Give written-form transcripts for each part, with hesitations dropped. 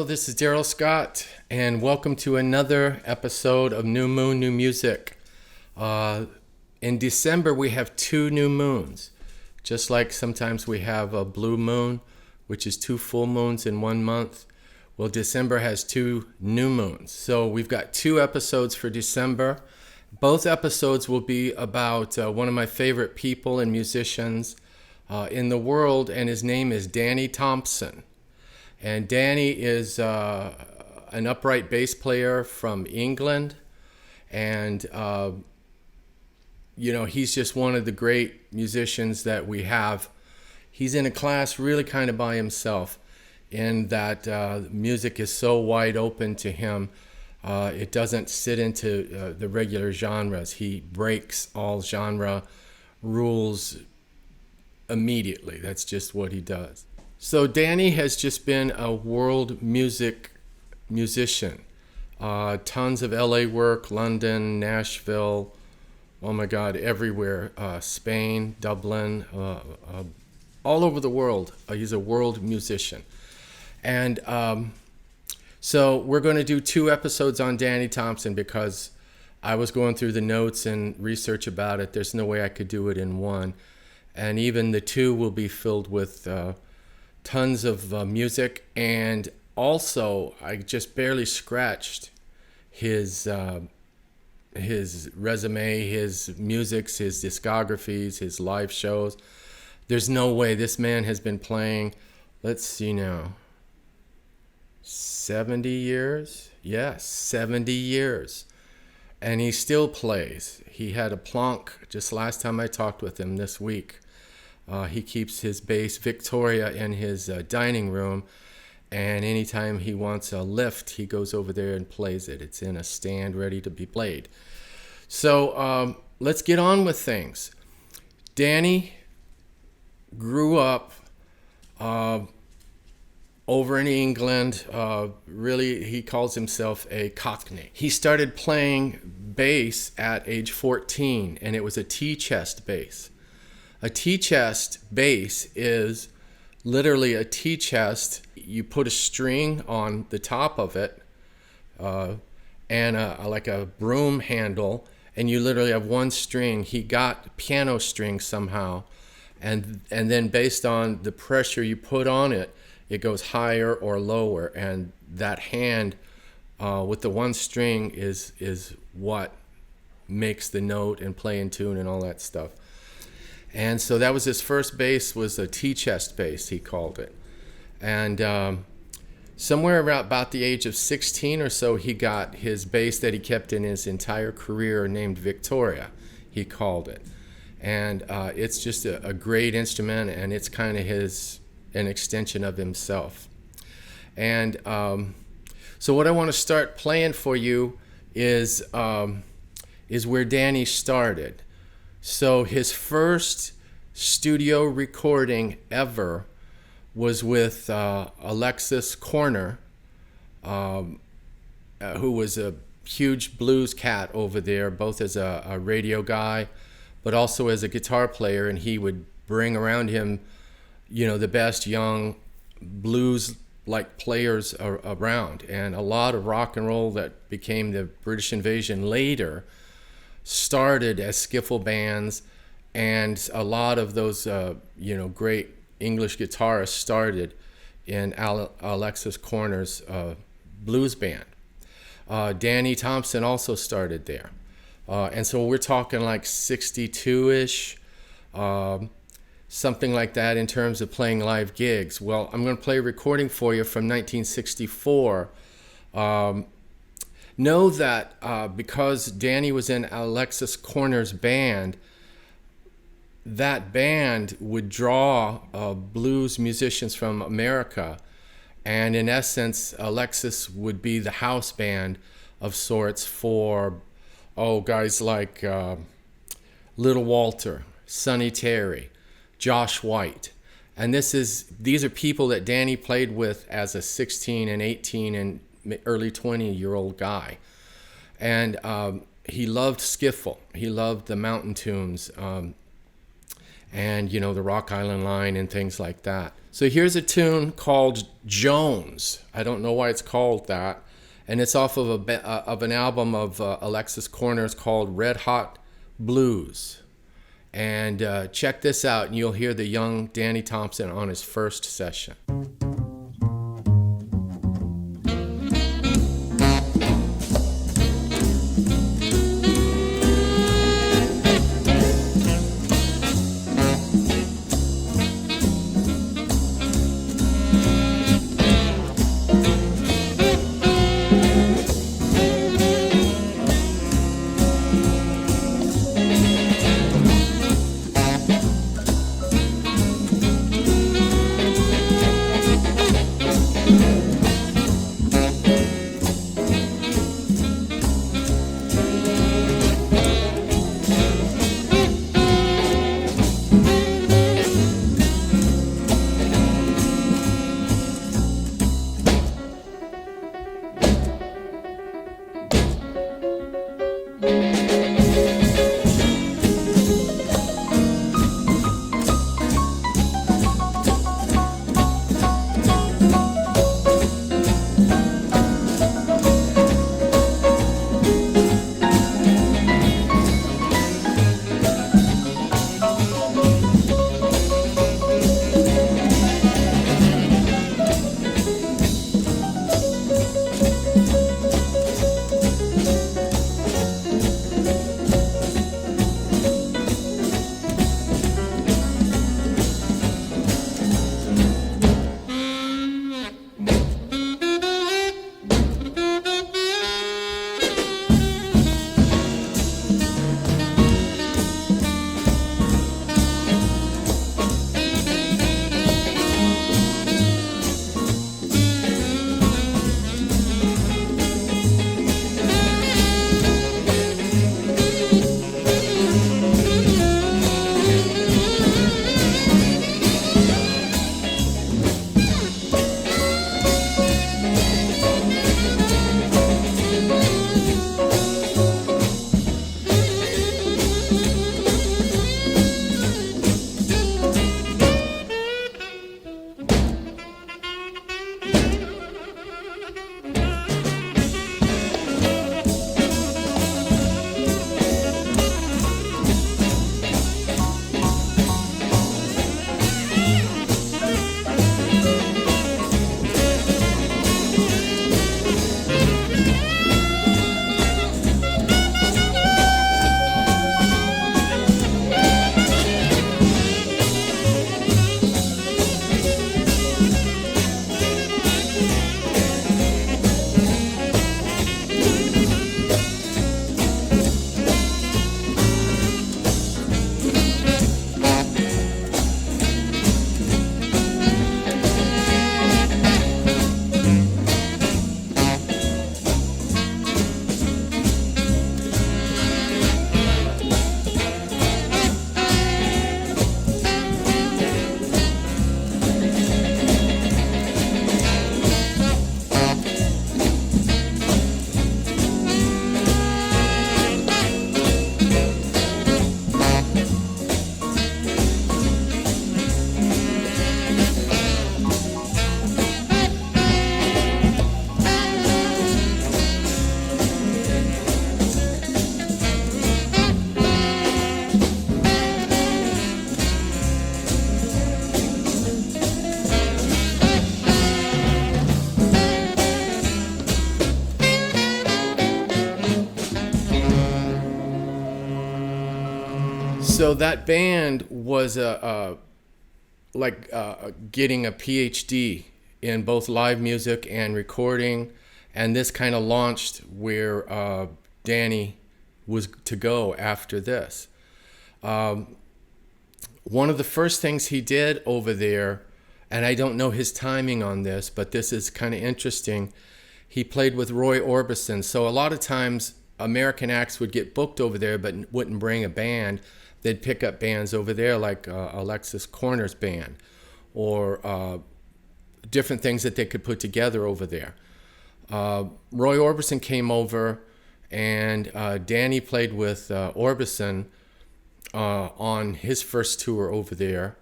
Hello, this is Daryl Scott, and welcome to another episode of New Moon, New Music. In December, we have two new moons, just like sometimes we have a blue moon, which is two full moons in 1 month. Well, December has two new moons. So we've got two episodes for December. Both episodes will be about one of my favorite people and musicians in the world, and his name is Danny Thompson. And Danny is an upright bass player from England, and he's just one of the great musicians that we have. He's in a class really kind of by himself, in that music is so wide open to him. It doesn't sit into the regular genres. He breaks all genre rules immediately. That's just what he does. So Danny has just been a world musician. Tons of LA work, London, Nashville, oh my God, everywhere. Spain, Dublin, all over the world. He's a world musician. And so we're going to do two episodes on Danny Thompson because I was going through the notes and research about it. There's no way I could do it in one. And even the two will be filled with tons of music, and also I just barely scratched his resume, his musics, his discographies, his live shows. There's no way this man has been playing, let's see now, 70 years? Yes, 70 years. And he still plays. He had a plonk just last time I talked with him this week. He keeps his bass Victoria in his dining room, and anytime he wants a lift, he goes over there and plays it. It's in a stand ready to be played. So let's get on with things. Danny grew up over in England. Really, he calls himself a Cockney. He started playing bass at age 14, and it was a T-chest bass. A T-chest bass is literally a T-chest. You put a string on the top of it and like a broom handle, and you literally have one string. He got piano strings somehow, and then based on the pressure you put on it, it goes higher or lower, and that hand with the one string is what makes the note and play in tune and all that stuff. And so that was his first bass, was a T-chest bass, he called it. And somewhere around about the age of 16 or so, he got his bass that he kept in his entire career named Victoria, he called it. And it's just a great instrument, and it's kind of an extension of himself. And so what I want to start playing for you is where Danny started. So his first studio recording ever was with Alexis Korner, who was a huge blues cat over there, both as a radio guy, but also as a guitar player. And he would bring around him, the best young blues-like players around. And a lot of rock and roll that became the British Invasion later started as skiffle bands, and a lot of those great English guitarists started in Alexis Korner's blues band. Danny Thompson also started there, and so we're talking like 62-ish, something like that in terms of playing live gigs. Well, I'm going to play a recording for you from 1964. Know that because Danny was in Alexis Korner's band, that band would draw blues musicians from America, and in essence, Alexis would be the house band of sorts for guys like Little Walter, Sonny Terry, Josh White. And these are people that Danny played with as a 16 and 18 and early 20-year-old guy. And he loved skiffle. He loved the mountain tunes. and, the Rock Island Line and things like that. So here's a tune called Jones. I don't know why it's called that. And it's off of an album of Alexis Korner's called Red Hot Blues. And check this out, and you'll hear the young Danny Thompson on his first session. So that band was getting a PhD in both live music and recording, and this kind of launched where Danny was to go after this. One of the first things he did over there, and I don't know his timing on this, but this is kind of interesting, he played with Roy Orbison. So a lot of times American acts would get booked over there but wouldn't bring a band. They'd pick up bands over there like Alexis Korner's band or different things that they could put together over there. Roy Orbison came over, and Danny played with Orbison on his first tour over there.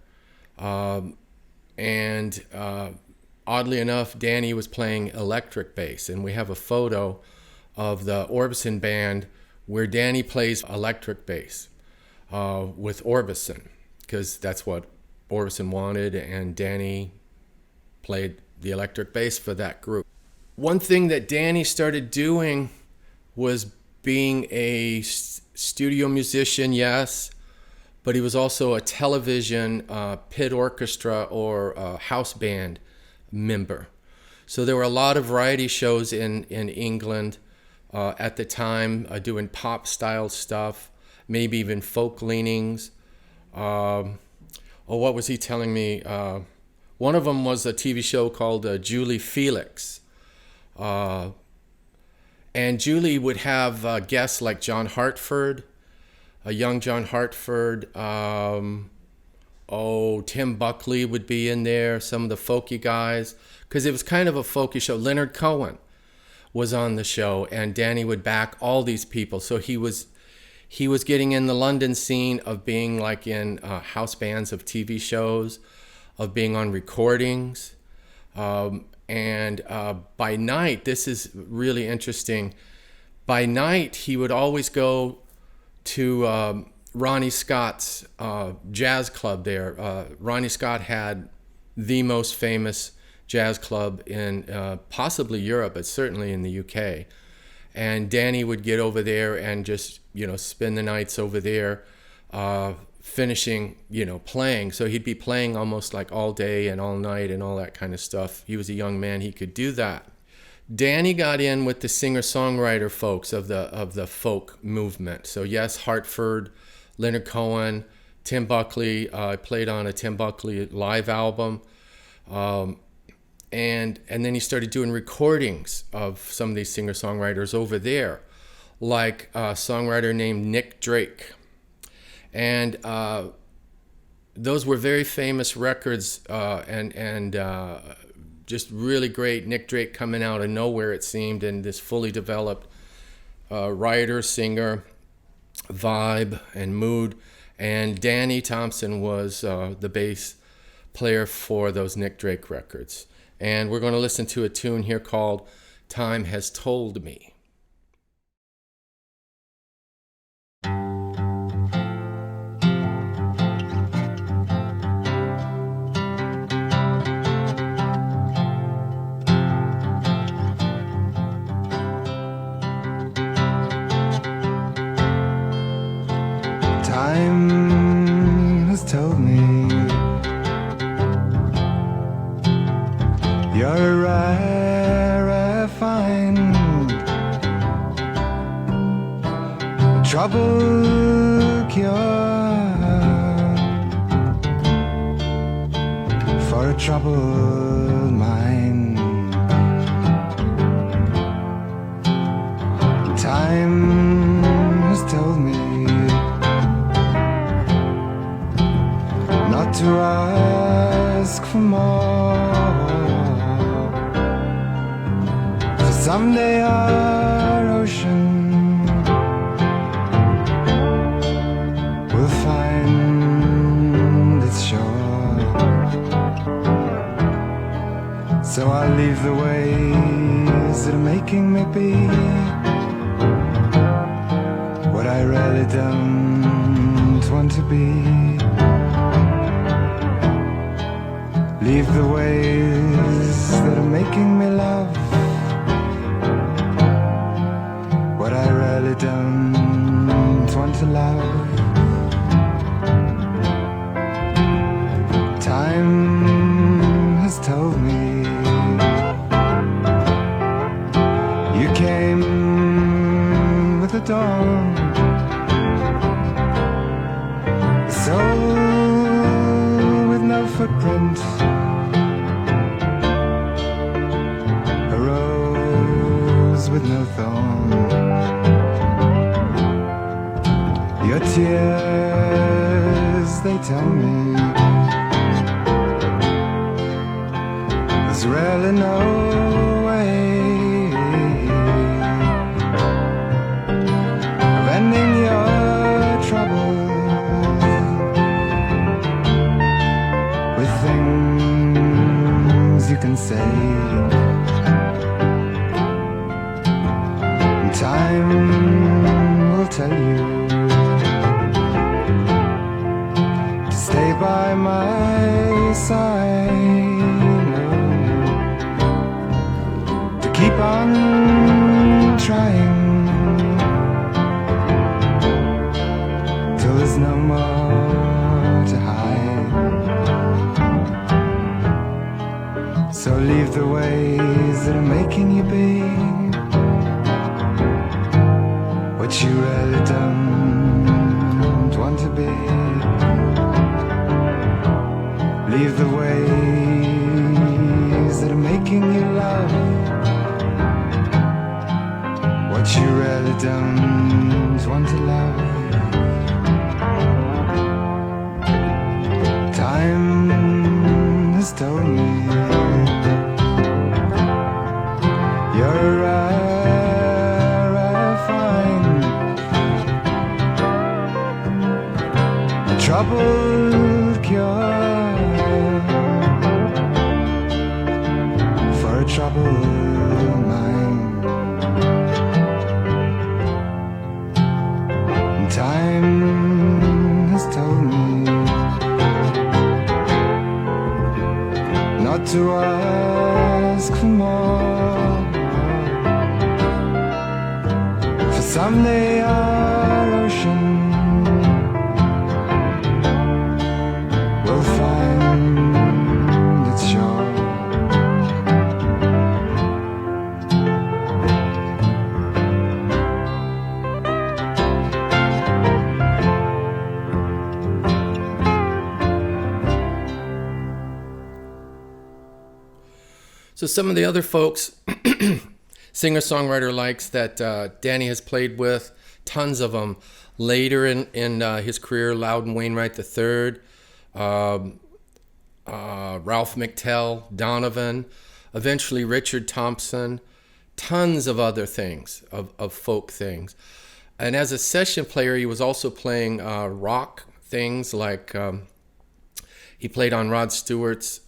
And oddly enough, Danny was playing electric bass, and we have a photo of the Orbison band where Danny plays electric bass with Orbison, because that's what Orbison wanted, and Danny played the electric bass for that group. One thing that Danny started doing was being a studio musician, yes, but he was also a television pit orchestra or house band member. So there were a lot of variety shows in England at the time, doing pop style stuff, maybe even folk leanings. What was he telling me? One of them was a TV show called Julie Felix. And Julie would have guests like John Hartford, a young John Hartford. Tim Buckley would be in there, some of the folky guys, because it was kind of a folky show. Leonard Cohen was on the show, and Danny would back all these people. So he was getting in the London scene of being like in house bands of TV shows, of being on recordings. And by night, this is really interesting. By night, he would always go to Ronnie Scott's jazz club there. Ronnie Scott had the most famous jazz club in possibly Europe, but certainly in the UK. And Danny would get over there and just, spend the nights over there, finishing, playing. So he'd be playing almost like all day and all night and all that kind of stuff. He was a young man, he could do that. Danny got in with the singer-songwriter folks of the folk movement. So yes, Hartford, Leonard Cohen, Tim Buckley. Played on a Tim Buckley live album. And then he started doing recordings of some of these singer-songwriters over there, like a songwriter named Nick Drake. And those were very famous records, and just really great. Nick Drake coming out of nowhere, it seemed, and this fully developed writer, singer, vibe, and mood. And Danny Thompson was the bass player for those Nick Drake records. And we're going to listen to a tune here called Time Has Told Me. Time has told me you're a rare find, trouble cure for a troubled mind. Time has told me not to ask for more. So someday our ocean will find its shore. So I'll leave the ways that are making me be what I really don't want to be. Leave the ways that are making me love what I really don't want to love. Time has told me you came with the dawn, a soul with no footprint, with no thorn. Your tears, they tell me there's really no way of ending your trouble. my side, to keep on trying till there's no more to hide. So leave the ways that are making you be what you really don't want to be. Leave the ways that are making you love what you really don't want to love. Time has told me you're fine, a troubled cure for a troubled mind. Time has told me not to ask for more, for someday our ocean will find its shore. So some of the other folks, singer-songwriter likes that Danny has played with, tons of them. Later in his career, Loudon Wainwright III, Ralph McTell, Donovan, eventually Richard Thompson, tons of other things, of folk things. And as a session player, he was also playing rock things like he played on Rod Stewart's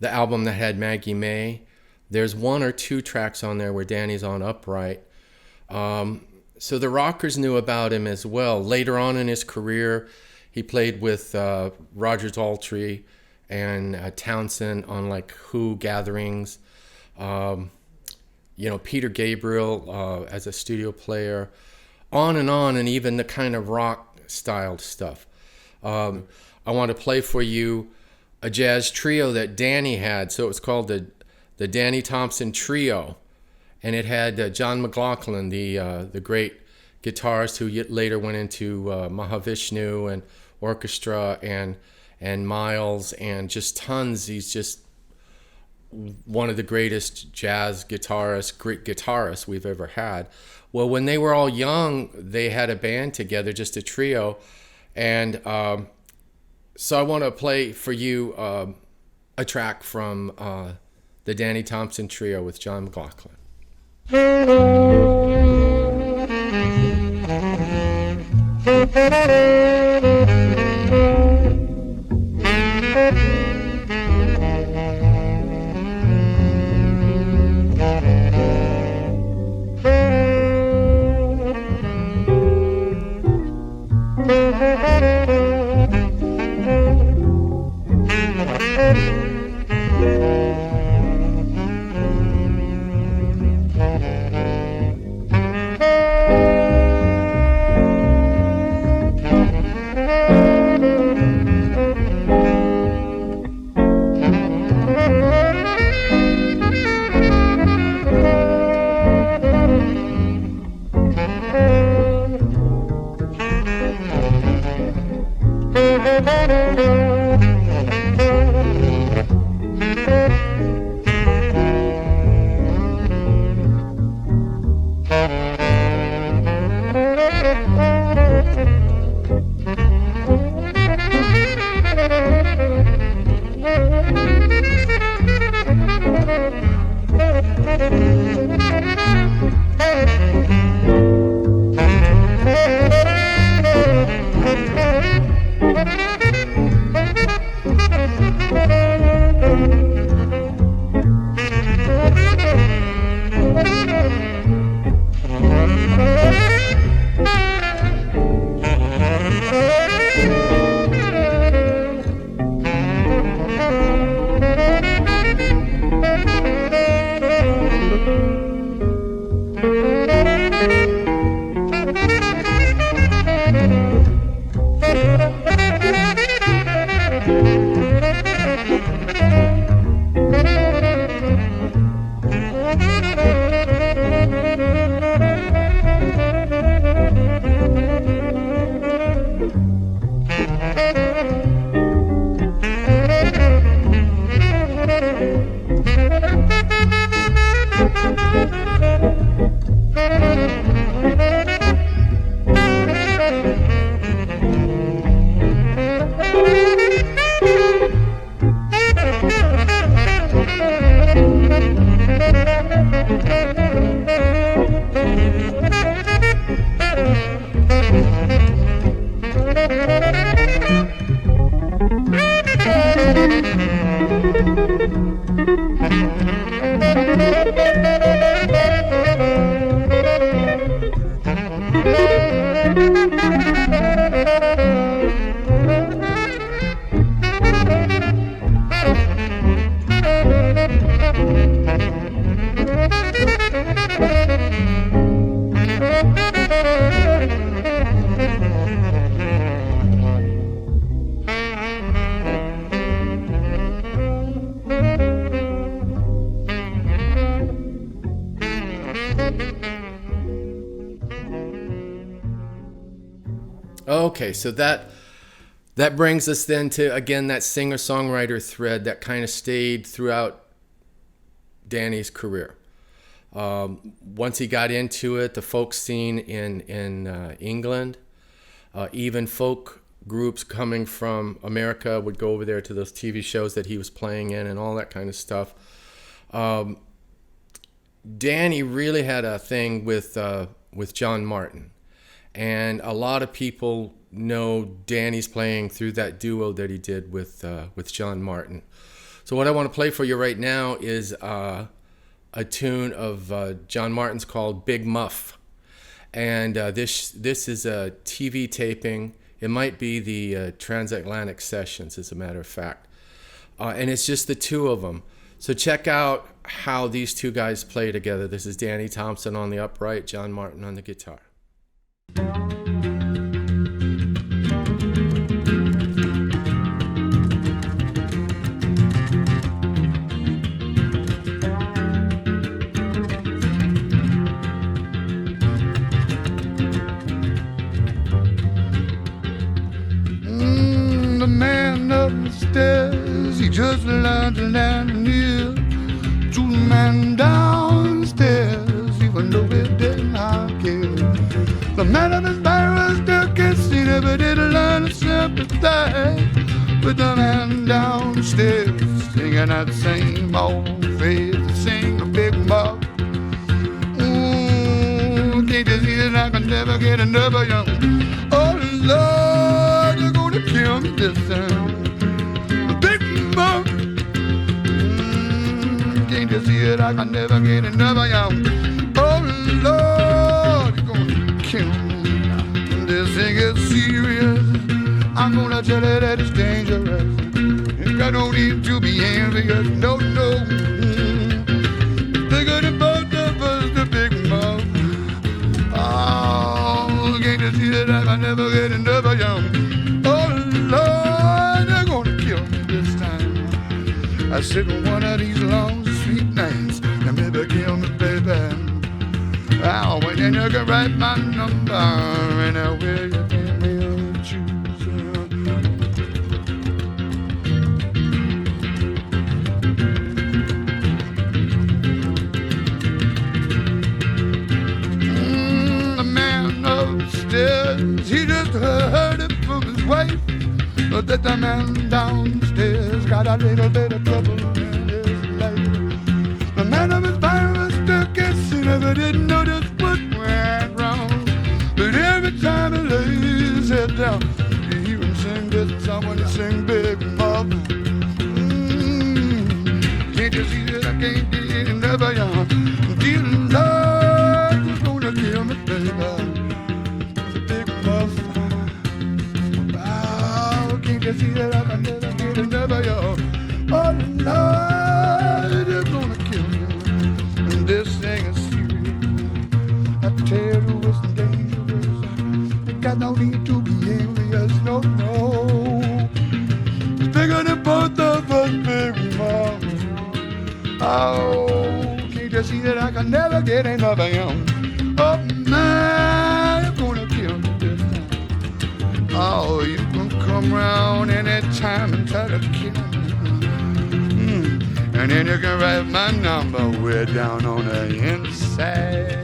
the album that had Maggie May. There's one or two tracks on there where Danny's on upright. So the rockers knew about him as well. Later on in his career, he played with Roger Daltrey and Thompson on like Who gatherings. Peter Gabriel as a studio player. On, and even the kind of rock styled stuff. I want to play for you a jazz trio that Danny had. So it was called the Danny Thompson Trio, and it had John McLaughlin, the great guitarist who later went into Mahavishnu and orchestra and Miles and just tons. He's just one of the greatest jazz great guitarists we've ever had. Well, when they were all young, they had a band together, just a trio, and so I want to play for you a track from the Danny Thompson Trio with John McLaughlin. Okay, so that brings us then to, again, that singer-songwriter thread that kind of stayed throughout Danny's career. Once he got into it, the folk scene in England, even folk groups coming from America would go over there to those TV shows that he was playing in and all that kind of stuff. Danny really had a thing with John Martyn. And a lot of people know Danny's playing through that duo that he did with John Martyn. So what I want to play for you right now is a tune of John Martyn's called Big Muff. And this is a TV taping. It might be the Transatlantic Sessions, as a matter of fact. And it's just the two of them. So check out how these two guys play together. This is Danny Thompson on the upright, John Martyn on the guitar. The man upstairs, he just learned to land near to the man downstairs, even though it did not care. The man of his virus still can't see it, but did learn to sympathize with the man downstairs, singing that same old phrase, sing a big muff. Ooh, can't you see that I can never get enough of you? Oh Lord, you're gonna kill me this time. A big muff. Can't you see it? I can never get enough of you. Oh Lord, you're gonna kill me. This thing is serious. I'm gonna tell you that it's dangerous. You got no need to be envious. No, no. Bigger than both of us, the big mouth. Oh, can't you see that I can never get enough of you? Oh Lord, they're gonna kill me this time. I said one of these long sweet nights, and maybe kill me, baby. Oh, and then you can write my number, and I will you can will choose. The man upstairs, he just heard it from his wife, but that the man downstairs got a little bit of trouble in his life. The man of his virus still can't see it, but didn't notice what went wrong. But every time he lays his head down, you hear him sing this song when he sing Big Muff. Can't you see that I can't get enough of you? Dear Lord, you're gonna kill me, baby. It's a Big Muff. Oh, can't you see that I can never get enough of you? Oh Lord, you're gonna kill me. And this thing is serious. I tell you it's dangerous. You got no need to be envious. No, no. It's bigger than both of us, Big Mom. Oh, can't you see that I can never get enough of him? Oh man, you're gonna kill me this time. Oh, you can come round anytime and try to kill me. And then you can write my number way down on the inside.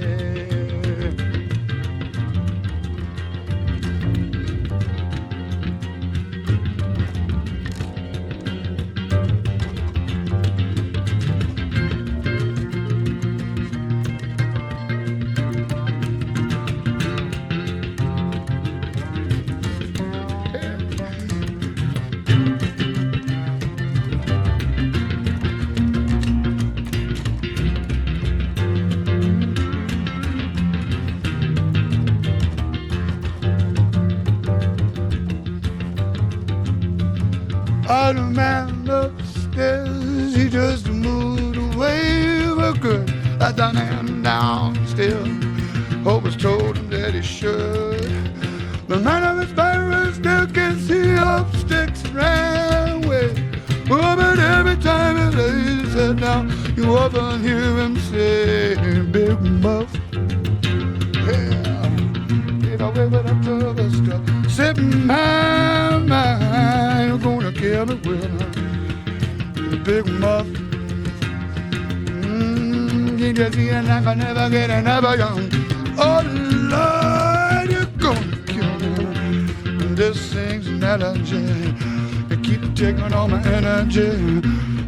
Oh, the man upstairs, he just moved away for good. That the man downstairs, Hope was told him that he should. The man of his barrel still can see up sticks and ran away. Oh, but every time he lays his head down, you often hear him say, Big Muff, yeah, get away with that other stuff. Say, my, you're gonna kill me with a Big Muff. You just see and I can never get another young. Oh, Lord, you're gonna kill me. This thing's an allergy. It keeps taking all my energy,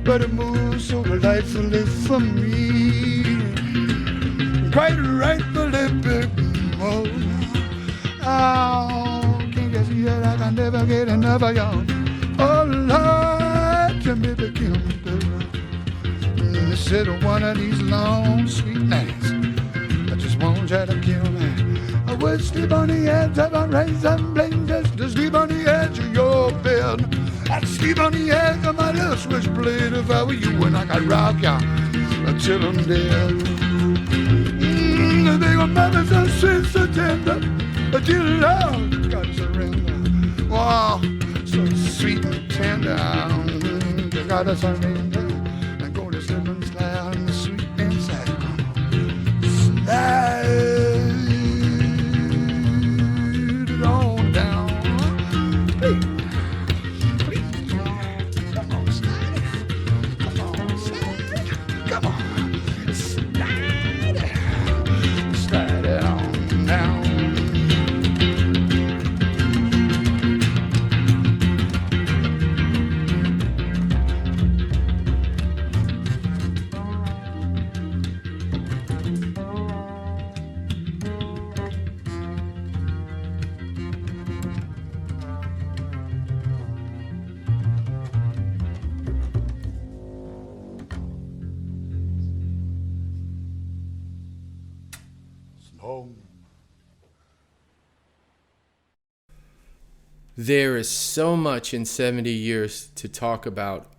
but it moves so delightfully for me. Quite rightfully, Big Muff. Oh, can't you see that I can never get enough of y'all? Oh, Lord, you maybe kill me, baby. They said one of these long, sweet nights, I just want you to kill me. I would sleep on the edge of a razor blade, just to sleep on the edge of your bed. I'd sleep on the edge of my little switchblade if I were you, and I could rock ya until I'm dead. The big old mother's so sweet, so tender, but you love got to surrender. Wow, so sweet and tender, you gotta surrender. And go to sleep and slide on the sweet inside. Slide it on down. Please, please, come on, slide it. Come on, slide it. Come on, slide it. Slide it on down. There is so much in 70 years to talk about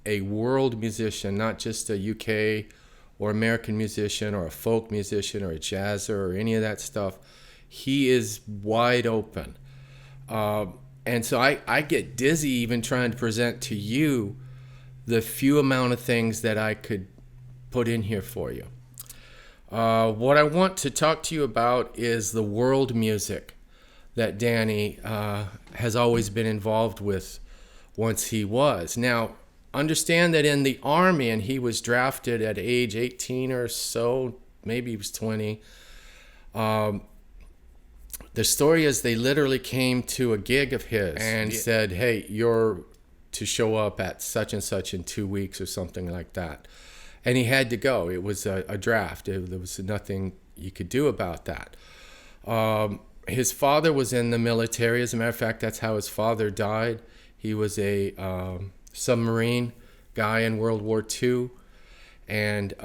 a world musician, not just a UK or American musician or a folk musician or a jazzer or any of that stuff. He is wide open. And so I get dizzy even trying to present to you the few amount of things that I could put in here for you. What I want to talk to you about is the world music that Danny has always been involved with once he was. Now, understand that in the Army, and he was drafted at age 18 or so, maybe he was 20. The story is they literally came to a gig of his and said, hey, you're to show up at such and such in 2 weeks or something like that. And he had to go. It was a draft. There was nothing you could do about that. His father was in the military. As a matter of fact, that's how his father died. He was a submarine guy in World War II. And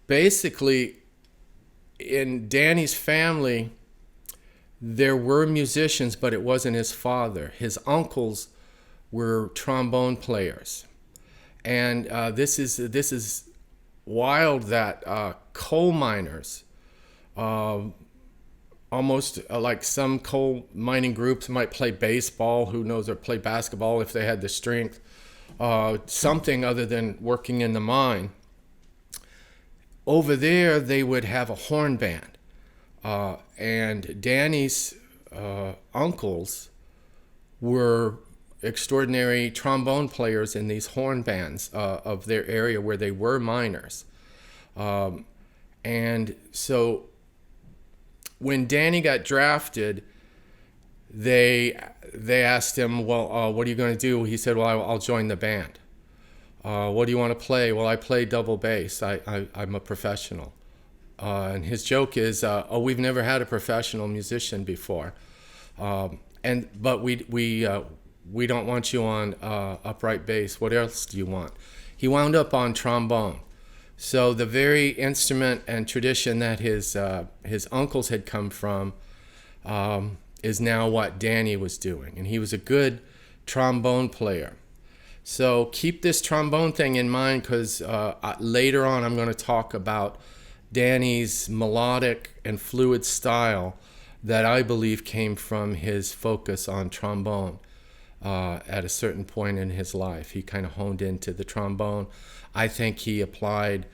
basically, in Danny's family, there were musicians, but it wasn't his father. His uncles were trombone players. And this is wild that coal miners, almost like some coal mining groups might play baseball, who knows, or play basketball if they had the strength, something other than working in the mine. Over there, they would have a horn band. And Danny's uncles were extraordinary trombone players in these horn bands of their area where they were miners. And so when Danny got drafted, they asked him, well, what are you going to do? He said, well, I'll join the band. What do you want to play? Well, I play double bass. I'm a professional. And his joke is, we've never had a professional musician before. But we don't want you on upright bass. What else do you want? He wound up on trombone. So the very instrument and tradition that his uncles had come from is now what Danny was doing. And he was a good trombone player. So keep this trombone thing in mind, because later on I'm going to talk about Danny's melodic and fluid style that I believe came from his focus on trombone at a certain point in his life. He kind of honed into the trombone. I think he applied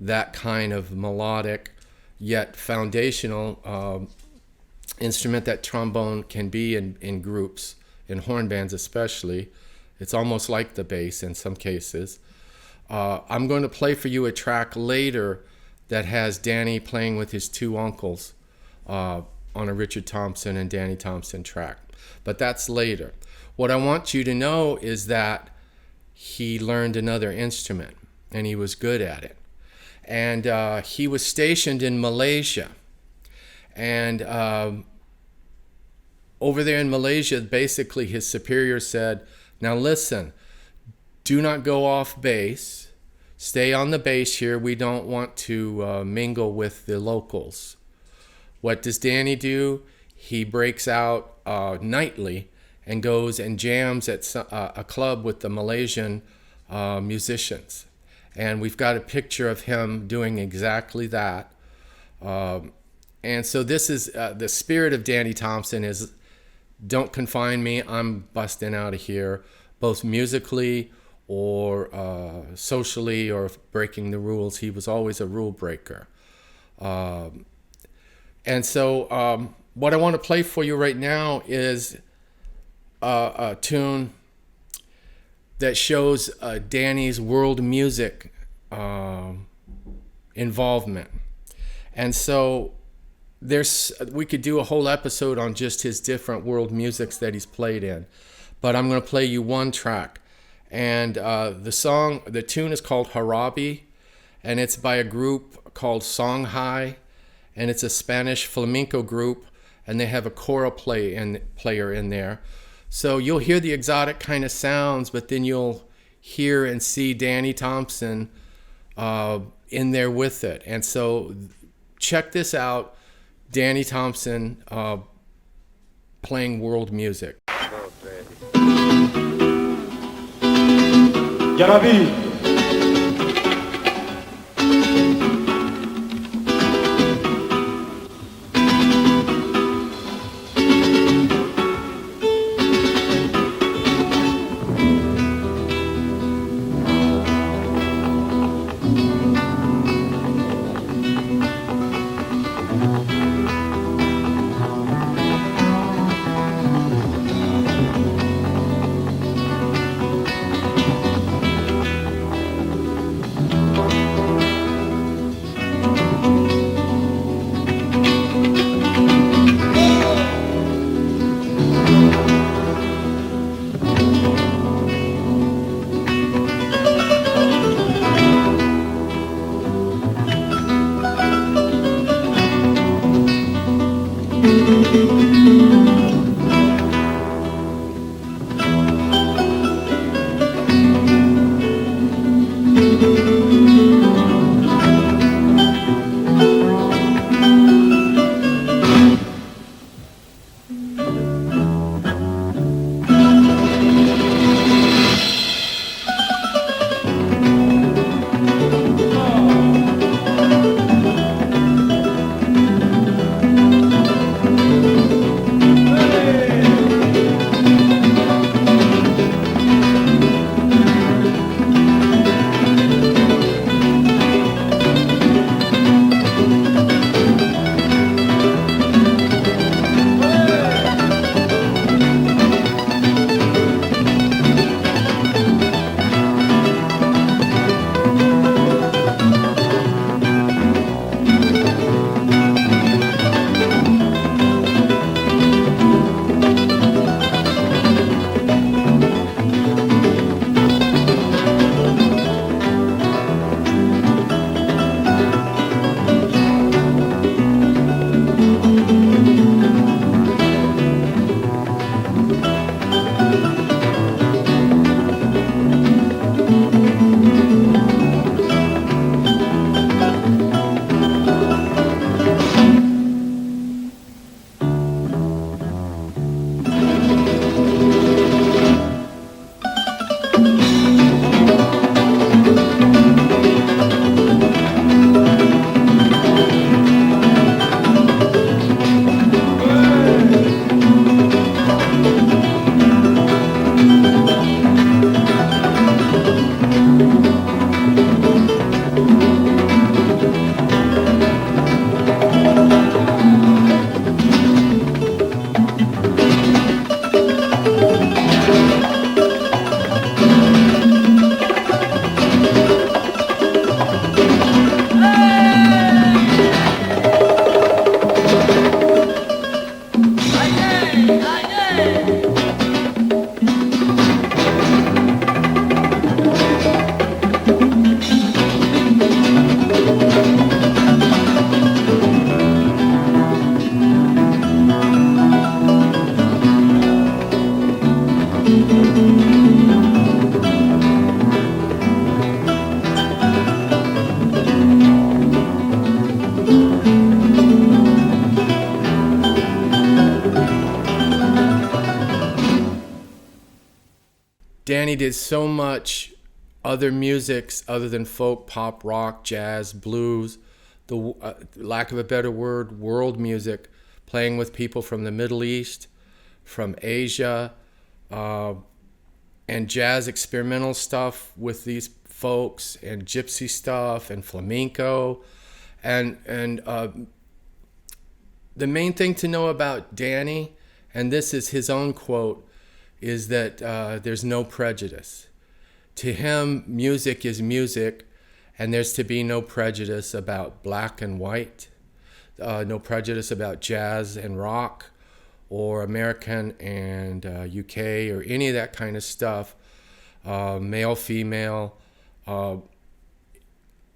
that kind of melodic yet foundational instrument that trombone can be in groups, in horn bands especially. It's almost like the bass in some cases. I'm going to play for you a track later that has Danny playing with his two uncles on a Richard Thompson and Danny Thompson track. But that's later. What I want you to know is that he learned another instrument, and he was good at it. And he was stationed in Malaysia. And over there in Malaysia, basically his superior said, now listen, do not go off base. Stay on the base here. We don't want to mingle with the locals. What does Danny do? He breaks out nightly and goes and jams at a club with the Malaysian musicians. And we've got a picture of him doing exactly that. And so this is the spirit of Danny Thompson is, don't confine me, I'm busting out of here, both musically or socially or breaking the rules. He was always a rule breaker. And so what I want to play for you right now is a tune that shows Danny's world music involvement. And so we could do a whole episode on just his different world musics that he's played in, but I'm going to play you one track. And the tune is called Harabi, and it's by a group called Songhai, and it's a Spanish flamenco group, and they have a choral player in there. So you'll hear the exotic kind of sounds, but then you'll hear and see Danny Thompson in there with it. And so check this out, Danny Thompson playing world music. Yarabi. Danny did so much other musics other than folk, pop, rock, jazz, blues, the lack of a better word, world music, playing with people from the Middle East, from Asia, and jazz experimental stuff with these folks, and gypsy stuff, and flamenco. And the main thing to know about Danny, and this is his own quote, is that there's no prejudice. To him, music is music, and there's to be no prejudice about black and white, no prejudice about jazz and rock, or American and UK, or any of that kind of stuff, male, female.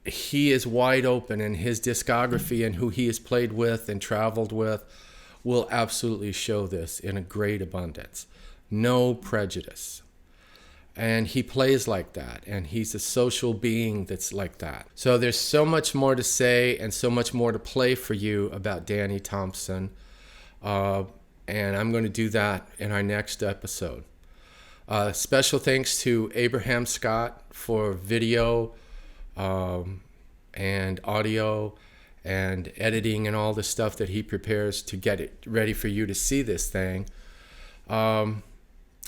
He is wide open, and his discography and who he has played with and traveled with will absolutely show this in a great abundance. No prejudice. And he plays like that, and he's a social being that's like that. So there's so much more to say and so much more to play for you about Danny Thompson, and I'm going to do that in our next episode. Special thanks to Abraham Scott for video and audio and editing and all the stuff that he prepares to get it ready for you to see this thing.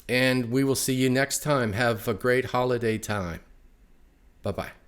And we will see you next time. Have a great holiday time. Bye-bye.